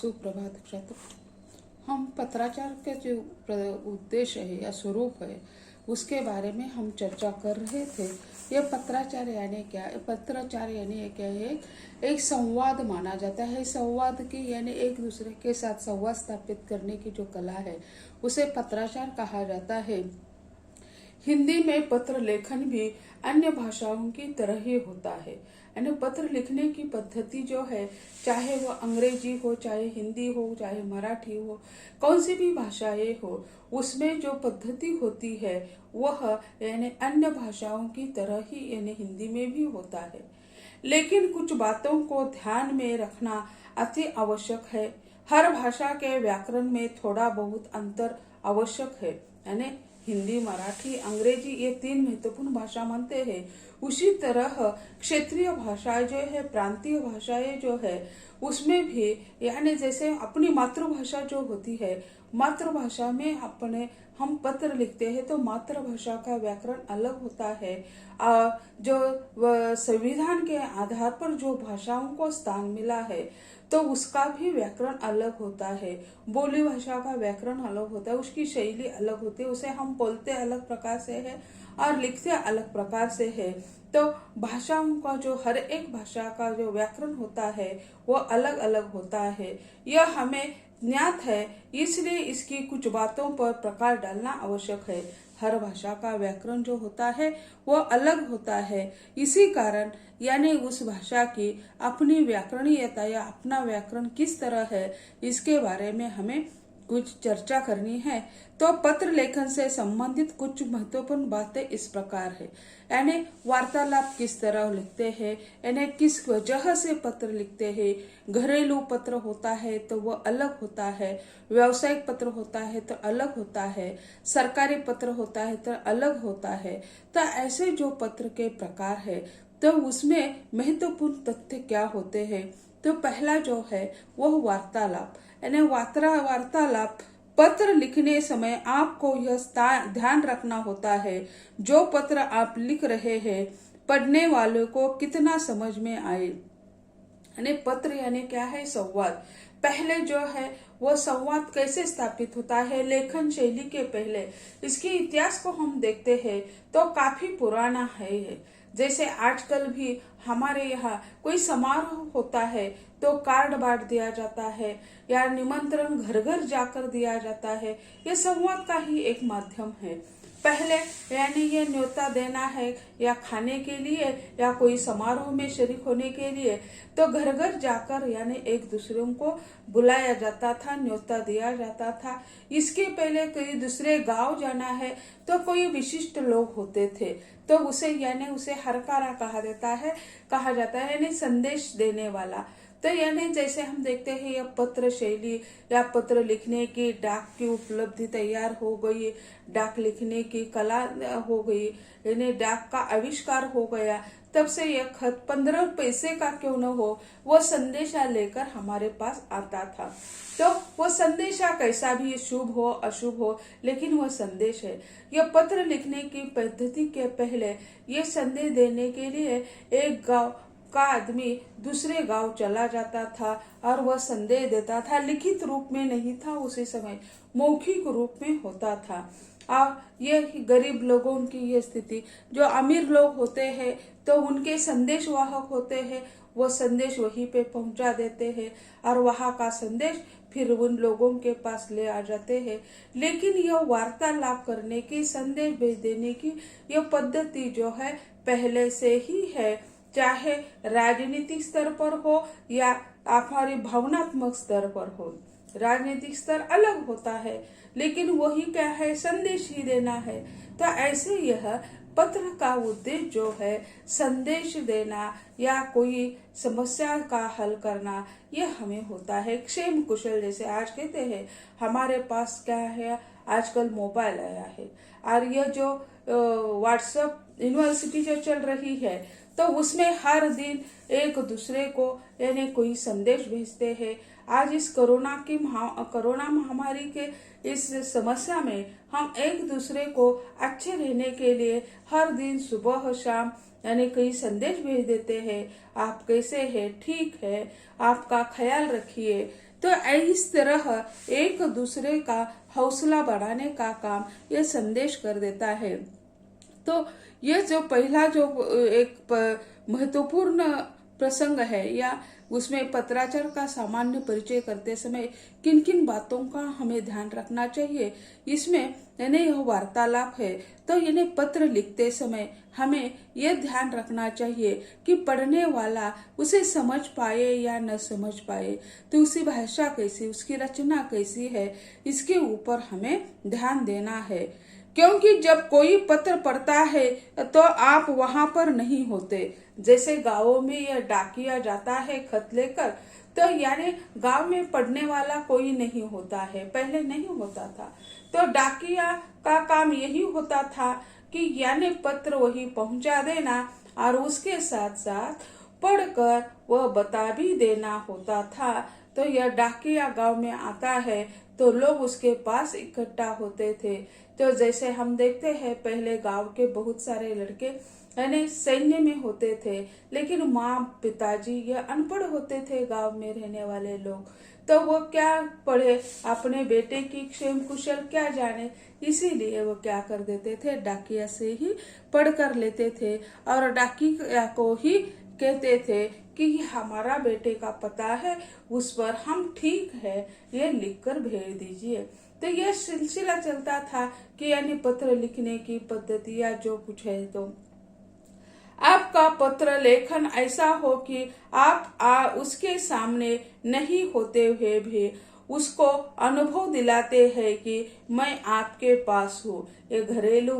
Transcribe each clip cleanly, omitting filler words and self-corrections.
सुप्रभात छात्र। हम पत्राचार के जो उद्देश्य है या स्वरूप है उसके बारे में हम चर्चा कर रहे थे। यह पत्राचार यानी क्या है? पत्राचार यानी क्या है? एक संवाद माना जाता है। संवाद की यानी एक दूसरे के साथ संवाद स्थापित करने की जो कला है उसे पत्राचार कहा जाता है। हिंदी में पत्र लेखन भी अन्य भाषाओं की तरह ही होता है। यानी पत्र लिखने की पद्धति जो है, चाहे वो अंग्रेजी हो, चाहे हिंदी हो, चाहे मराठी हो, कौन सी भी भाषाएं हो, उसमें जो पद्धति होती है वह यानी अन्य भाषाओं की तरह ही यानी हिंदी में भी होता है। लेकिन कुछ बातों को ध्यान में रखना अति आवश्यक है। हर भाषा के व्याकरण में थोड़ा बहुत अंतर आवश्यक है। यानी हिंदी, मराठी, अंग्रेजी ये 3 महत्वपूर्ण भाषा मानते हैं। उसी तरह क्षेत्रीय भाषाएं जो है, प्रांतीय भाषाएं जो है, उसमें भी यानी जैसे अपनी मातृभाषा जो होती है, मातृभाषा में अपने हम पत्र लिखते हैं तो मातृभाषा का व्याकरण अलग होता है। जो संविधान के आधार पर जो भाषाओं को स्थान मिला है तो उसका भी व्याकरण अलग होता है। बोली भाषा का व्याकरण अलग होता है, उसकी शैली अलग होती है। उसे हम बोलते अलग प्रकार से है और लिखते अलग प्रकार से है। तो भाषाओं का जो हर एक भाषा का जो व्याकरण होता है वो अलग अलग होता है। यह हमें ज्ञात है, इसलिए इसकी कुछ बातों पर प्रकाश डालना आवश्यक है। हर भाषा का व्याकरण जो होता है वो अलग होता है। इसी कारण यानी उस भाषा की अपनी व्याकरणीयता या अपना व्याकरण किस तरह है इसके बारे में हमें कुछ चर्चा करनी है। तो पत्र लेखन से संबंधित कुछ महत्वपूर्ण बातें इस प्रकार है। यानी वार्तालाप किस तरह लिखते हैं, यानी किस वजह से पत्र लिखते हैं। घरेलू पत्र होता है तो वह अलग होता है, व्यावसायिक पत्र होता है तो अलग होता है, सरकारी पत्र होता है तो अलग होता है। तो ऐसे जो पत्र के प्रकार है तो उसमें महत्वपूर्ण तथ्य क्या होते हैं? तो पहला जो है वह वार्तालाप, यानी वार्तालाप। पत्र लिखने समय आपको यह ध्यान रखना होता है जो पत्र आप लिख रहे हैं पढ़ने वालों को कितना समझ में आए। यानी पत्र यानी क्या है? संवाद। पहले जो है वो संवाद कैसे स्थापित होता है लेखन शैली के पहले, इसके इतिहास को हम देखते हैं तो काफी पुराना है। जैसे आजकल भी हमारे यहाँ कोई समारोह होता है तो कार्ड बांट दिया जाता है या निमंत्रण घर घर जाकर दिया जाता है। ये संवाद का ही एक माध्यम है। पहले यानी ये न्योता देना है या खाने के लिए या कोई समारोह में शरीक होने के लिए तो घर घर जाकर यानी एक दूसरे को बुलाया जाता था, न्योता दिया जाता था। इसके पहले कोई दूसरे गांव जाना है तो कोई विशिष्ट लोग होते थे तो उसे हरकारा कहा जाता है यानी संदेश देने वाला। तो यानी जैसे हम देखते हैं यह पत्र शैली या पत्र लिखने की डाक की उपलब्धि तैयार हो गई, डाक लिखने की कला हो गई, यानी डाक का आविष्कार हो गया। तब से यह खत 15 पैसे का क्यों न हो वो संदेशा लेकर हमारे पास आता था। तो वो संदेशा कैसा भी शुभ हो अशुभ हो लेकिन वो संदेश है। यह पत्र लिखने की पद्धति के पहले ये संदेश देने के लिए एक गांव का आदमी दूसरे गांव चला जाता था और वह संदेश देता था। लिखित रूप में नहीं था, उसी समय मौखिक रूप में होता था। ये गरीब लोगों की ये स्थिति, जो अमीर लोग होते हैं तो उनके संदेश वाहक होते हैं, वो संदेश वहीं पे पहुंचा देते हैं और वहां का संदेश फिर उन लोगों के पास ले आ जाते हैं। लेकिन यह वार्तालाप करने की, संदेश भेज देने की यह पद्धति जो है पहले से ही है। चाहे राजनीतिक स्तर पर हो या हमारी भावनात्मक स्तर पर हो। राजनीतिक स्तर अलग होता है लेकिन वही क्या है? संदेश ही देना है। तो ऐसे यह पत्र का उद्देश्य जो है संदेश देना या कोई समस्या का हल करना, यह हमें होता है। क्षेम कुशल, जैसे आज कहते हैं हमारे पास क्या है, आजकल मोबाइल आया है और यह जो व्हाट्सएप यूनिवर्सिटी जो चल रही है तो उसमें हर दिन एक दूसरे को यानी कोई संदेश भेजते हैं। आज इस कोरोना महामारी के इस समस्या में हम एक दूसरे को अच्छे रहने के लिए हर दिन सुबह शाम यानी कई संदेश भेज देते हैं। आप कैसे हैं? ठीक है, आपका ख्याल रखिए। तो इस तरह एक दूसरे का हौसला बढ़ाने का काम ये संदेश कर देता है। तो ये जो पहला जो एक महत्वपूर्ण प्रसंग है, या उसमें पत्राचार का सामान्य परिचय करते समय किन किन बातों का हमें ध्यान रखना चाहिए, इसमें यानी यह वार्तालाप है। तो यानी पत्र लिखते समय हमें यह ध्यान रखना चाहिए कि पढ़ने वाला उसे समझ पाए या न समझ पाए, तो उसकी भाषा कैसी, उसकी रचना कैसी है, इसके ऊपर हमें ध्यान देना है। क्योंकि जब कोई पत्र पढ़ता है तो आप वहां पर नहीं होते। जैसे गांवों में यह डाकिया जाता है खत लेकर, तो यानी गांव में पढ़ने वाला कोई नहीं होता है, पहले नहीं होता था। तो डाकिया का काम यही होता था कि यानी पत्र वही पहुंचा देना और उसके साथ साथ पढ़कर वह बता भी देना होता था। तो यह डाकिया गांव में आता है तो लोग उसके पास इकट्ठा होते थे। तो जैसे हम देखते हैं पहले गांव के बहुत सारे लड़के यानी सैन्य में होते थे, लेकिन माँ पिताजी यह अनपढ़ होते थे गांव में रहने वाले लोग, तो वो क्या पढ़े, अपने बेटे की क्षेम कुशल क्या जाने, इसीलिए वो क्या कर देते थे, डाकिया से ही पढ़ कर लेते थे और डाकिया को ही कहते थे कि हमारा बेटे का पता है, उस पर हम ठीक है ये लिखकर भेज दीजिए। तो यह सिलसिला चलता था कि यानी पत्र लिखने की पद्धति या जो कुछ है। तो आपका पत्र लेखन ऐसा हो कि आप उसके सामने नहीं होते हुए भी उसको अनुभव दिलाते हैं कि मैं आपके पास हूँ। ये घरेलू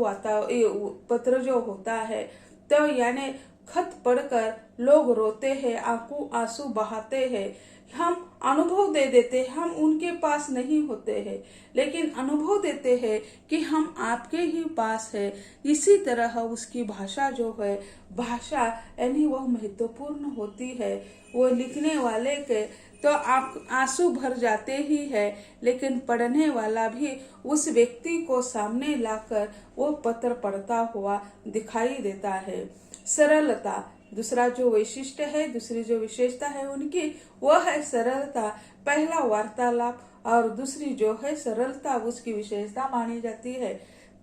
पत्र जो होता है, तो यानी खत पढ़कर लोग रोते हैं, आंसू बहाते हैं, हम अनुभव दे देते हैं, हम उनके पास नहीं होते हैं, लेकिन अनुभव देते हैं कि हम आपके ही पास है। इसी तरह उसकी भाषा जो है, भाषा यानी वह महत्वपूर्ण होती है। वो लिखने वाले के तो आप आंसू भर जाते ही है, लेकिन पढ़ने वाला भी उस व्यक्ति को सामने लाकर वो पत्र पढ़ता हुआ दिखाई देता है। सरलता दूसरा जो वैशिष्ट है, दूसरी जो विशेषता है उनकी, वह है सरलता। पहला वार्तालाप और दूसरी जो है सरलता उसकी विशेषता मानी जाती है।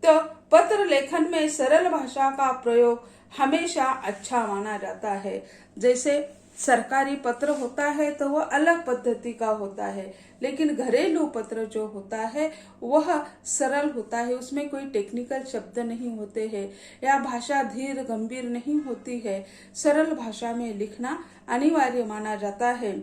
तो पत्र लेखन में सरल भाषा का प्रयोग हमेशा अच्छा माना जाता है। जैसे सरकारी पत्र होता है तो वह अलग पद्धति का होता है, लेकिन घरेलू पत्र जो होता है वह सरल होता है, उसमें कोई टेक्निकल शब्द नहीं होते हैं या भाषा धीर गंभीर नहीं होती है। सरल भाषा में लिखना अनिवार्य माना जाता है,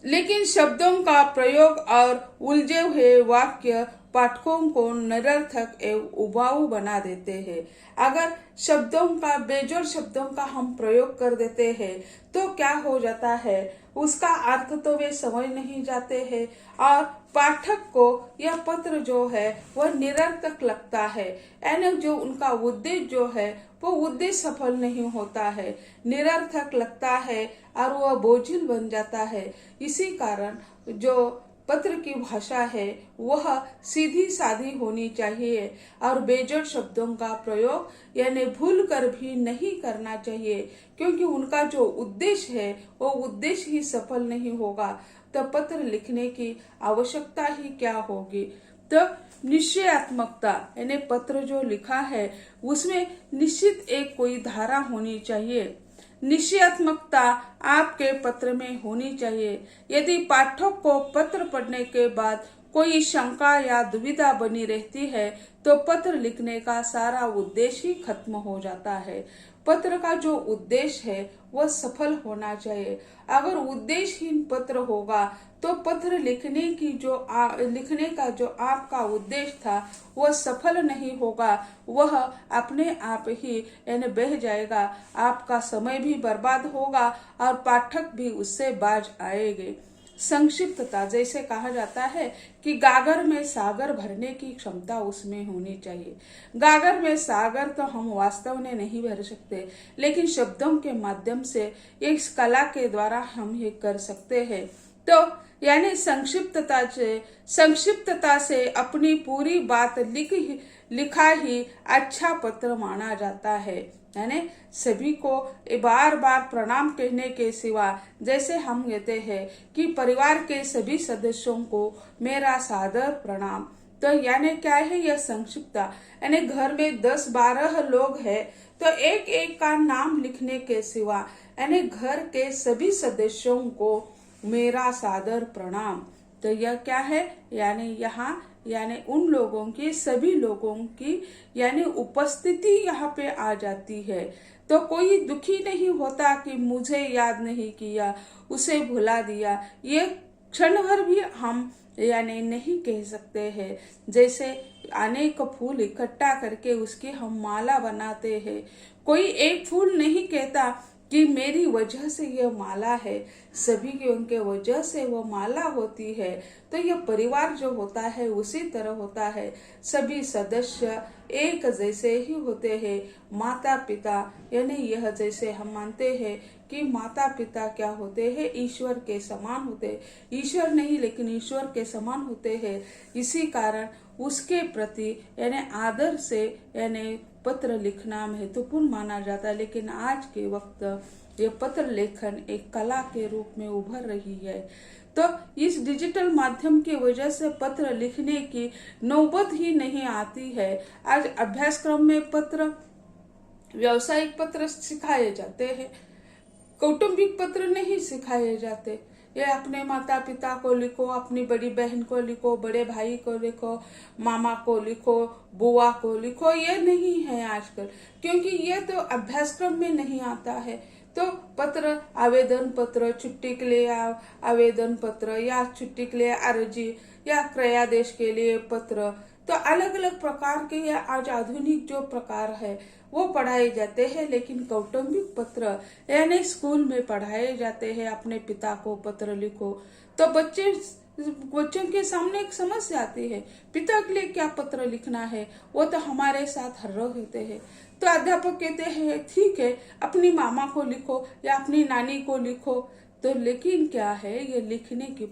लेकिन शब्दों का प्रयोग और उलझे हुए वाक्य पाठकों को निरर्थक एवं उबाऊ बना देते हैं। अगर शब्दों का बेजोड़ शब्दों का हम प्रयोग कर देते हैं तो क्या हो जाता है, उसका अर्थ तो वे समझ नहीं जाते हैं और पाठक को यह पत्र जो है वह निरर्थक लगता है, यानी जो उनका उद्देश्य जो है वो उद्देश्य सफल नहीं होता है, निरर्थक लगता है और वह बोझिल बन जाता है। इसी कारण जो पत्र की भाषा है वह सीधी सादी होनी चाहिए और बेजोड़ शब्दों का प्रयोग यानी भूल कर भी नहीं करना चाहिए, क्योंकि उनका जो उद्देश्य है वो उद्देश्य ही सफल नहीं होगा, तो पत्र लिखने की आवश्यकता ही क्या होगी। तो निश्चयात्मकता यानी पत्र जो लिखा है उसमें निश्चित एक कोई धारा होनी चाहिए। निश्चयात्मकता आपके पत्र में होनी चाहिए। यदि पाठक को पत्र पढ़ने के बाद कोई शंका या दुविधा बनी रहती है तो पत्र लिखने का सारा उद्देश्य ही खत्म हो जाता है। पत्र का जो उद्देश्य है वह सफल होना चाहिए। अगर उद्देश्यहीन पत्र होगा तो पत्र लिखने का जो आपका उद्देश्य था वह सफल नहीं होगा, वह अपने आप ही यानी बह जाएगा, आपका समय भी बर्बाद होगा और पाठक भी उससे बाज आएंगे। संक्षिप्तता, जैसे कहा जाता है कि गागर में सागर भरने की क्षमता उसमें होनी चाहिए। गागर में सागर तो हम वास्तव में नहीं भर सकते, लेकिन शब्दों के माध्यम से इस कला के द्वारा हम ये कर सकते हैं। तो यानी संक्षिप्तता से अपनी पूरी बात लिखा ही अच्छा पत्र माना जाता है। यानी सभी को बार बार प्रणाम कहने के सिवा, जैसे हम कहते हैं कि परिवार के सभी सदस्यों को मेरा सादर प्रणाम, तो यानी क्या है यह संक्षिप्तता। यानी घर में 10-12 लोग हैं तो एक एक का नाम लिखने के सिवा यानी घर के सभी सदस्यों को मेरा सादर प्रणाम, तो यह क्या है यानी यहाँ यानी उन लोगों की, सभी लोगों की यानी उपस्थिति यहाँ पे आ जाती है। तो कोई दुखी नहीं होता कि मुझे याद नहीं किया, उसे भुला दिया, ये क्षण भर भी हम यानी नहीं कह सकते हैं। जैसे अनेक फूल इकट्ठा करके उसकी हम माला बनाते हैं, कोई एक फूल नहीं कहता कि मेरी वजह से यह माला है, सभी की उनके वजह से वो माला होती है। तो यह परिवार जो होता है उसी तरह होता है, सभी सदस्य एक जैसे ही होते हैं। माता पिता यानी यह जैसे हम मानते हैं कि माता पिता क्या होते हैं, ईश्वर के समान होते हैं, ईश्वर नहीं लेकिन ईश्वर के समान होते हैं। इसी कारण उसके प्रति यानी आदर से यानी पत्र लिखना महत्वपूर्ण माना जाता है। लेकिन आज के वक्त ये पत्र लेखन एक कला के रूप में उभर रही है। तो इस डिजिटल माध्यम की वजह से पत्र लिखने की नौबत ही नहीं आती है। आज अभ्यासक्रम में पत्र, व्यावसायिक पत्र सिखाए जाते हैं, कौटुंबिक पत्र नहीं सिखाए जाते। ये अपने माता पिता को लिखो, अपनी बड़ी बहन को लिखो, बड़े भाई को लिखो, मामा को लिखो, बुआ को लिखो, ये नहीं है आजकल, क्योंकि ये तो अभ्यासक्रम में नहीं आता है। तो पत्र, आवेदन पत्र, छुट्टी के लिए आवेदन पत्र या छुट्टी के लिए अर्जी या क्रयादेश के लिए पत्र, तो अलग अलग प्रकार के आज आधुनिक जो प्रकार है वो पढ़ाए जाते हैं। लेकिन कौटुंबिक पत्र यानी स्कूल में पढ़ाए जाते हैं, अपने पिता को पत्र लिखो। तो बच्चों के सामने एक समस्या आती है, पिता के लिए क्या पत्र लिखना है, वो तो हमारे साथ हर रोज होते हैं। तो अध्यापक कहते हैं ठीक है अपनी मामा को लिखो या अपनी नानी को लिखो। तो लेकिन क्या है, ये लिखने की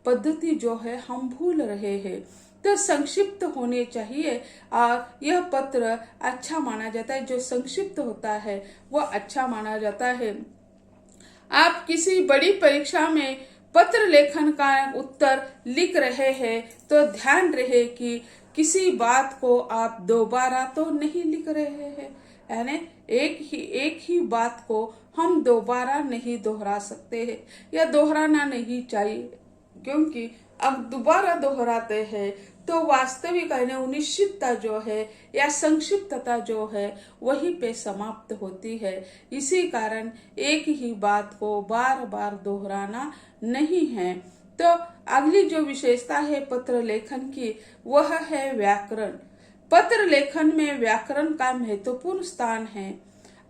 पद्धति जो है हम भूल रहे हैं। तो संक्षिप्त होने चाहिए और यह पत्र अच्छा माना जाता है, जो संक्षिप्त होता है वो अच्छा माना जाता है। आप किसी बड़ी परीक्षा में पत्र लेखन का उत्तर लिख रहे हैं तो ध्यान रहे कि किसी बात को आप दोबारा तो नहीं लिख रहे हैं। यानी एक ही बात को हम दोबारा नहीं दोहरा सकते हैं या दोहराना नहीं चाहिए, क्योंकि अब दोबारा दोहराते हैं तो वास्तविक अनिश्चितता जो है या संक्षिप्तता जो है वहीं पे समाप्त होती है। इसी कारण एक ही बात को बार बार दोहराना नहीं है। तो अगली जो विशेषता है पत्र लेखन की वह है व्याकरण। पत्र लेखन में व्याकरण का महत्वपूर्ण स्थान है।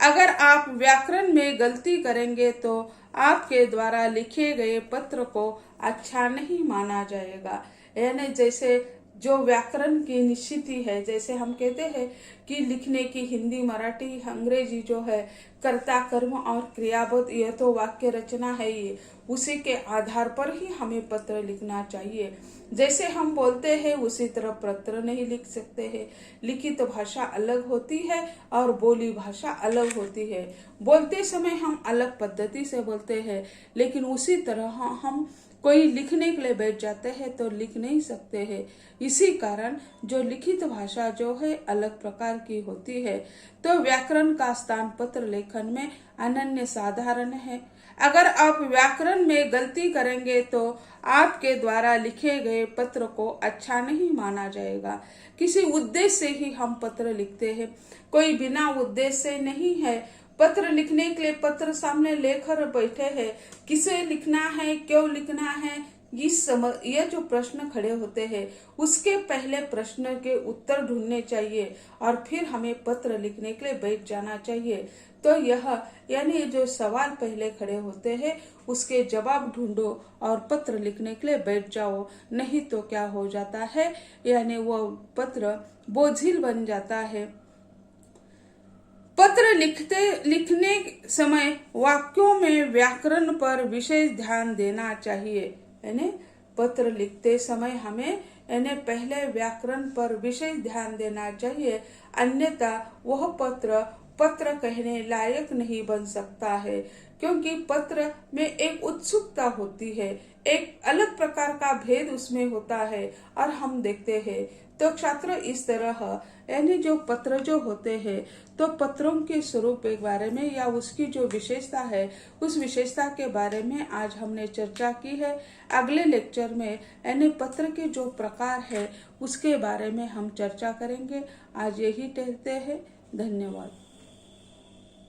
अगर आप व्याकरण में गलती करेंगे तो आपके द्वारा लिखे गए पत्र को अच्छा नहीं माना जाएगा। यानी जैसे जो व्याकरण की निश्चिति है, जैसे हम कहते हैं कि लिखने की हिंदी, मराठी, अंग्रेजी जो है कर्ता, कर्म और क्रियापद, यह तो वाक्य रचना है, ये उसी के आधार पर ही हमें पत्र लिखना चाहिए। जैसे हम बोलते हैं उसी तरह पत्र नहीं लिख सकते हैं। लिखित भाषा अलग होती है और बोली भाषा अलग होती है। बोलते समय हम अलग पद्धति से बोलते हैं, लेकिन उसी तरह हम कोई लिखने के लिए बैठ जाते हैं तो लिख नहीं सकते हैं। इसी कारण जो लिखित भाषा जो है अलग प्रकार की होती है। तो व्याकरण का स्थान पत्र लेखन में अनन्य साधारण है। अगर आप व्याकरण में गलती करेंगे तो आपके द्वारा लिखे गए पत्र को अच्छा नहीं माना जाएगा। किसी उद्देश्य से ही हम पत्र लिखते हैं, कोई बिना उद्देश्य से नहीं है। पत्र लिखने के लिए पत्र सामने लेकर बैठे हैं, किसे लिखना है, क्यों लिखना है, ये जो प्रश्न खड़े होते हैं उसके पहले प्रश्न के उत्तर ढूंढने चाहिए और फिर हमें पत्र लिखने के लिए बैठ जाना चाहिए। तो यह यानी जो सवाल पहले खड़े होते हैं उसके जवाब ढूंढो और पत्र लिखने के लिए बैठ जाओ, नहीं तो क्या हो जाता है यानी वो पत्र बोझिल बन जाता है। पत्र लिखने समय वाक्यों में व्याकरण पर विशेष ध्यान देना चाहिए। यानी पत्र लिखते समय हमें पहले व्याकरण पर विशेष ध्यान देना चाहिए, अन्यथा वह पत्र कहने लायक नहीं बन सकता है, क्योंकि पत्र में एक उत्सुकता होती है, एक अलग प्रकार का भेद उसमें होता है और हम देखते हैं। तो छात्र इस तरह यानी जो पत्र जो होते हैं, तो पत्रों के स्वरूप के बारे में या उसकी जो विशेषता है, उस विशेषता के बारे में आज हमने चर्चा की है। अगले लेक्चर में यानी पत्र के जो प्रकार है उसके बारे में हम चर्चा करेंगे। आज यही कहते हैं। धन्यवाद।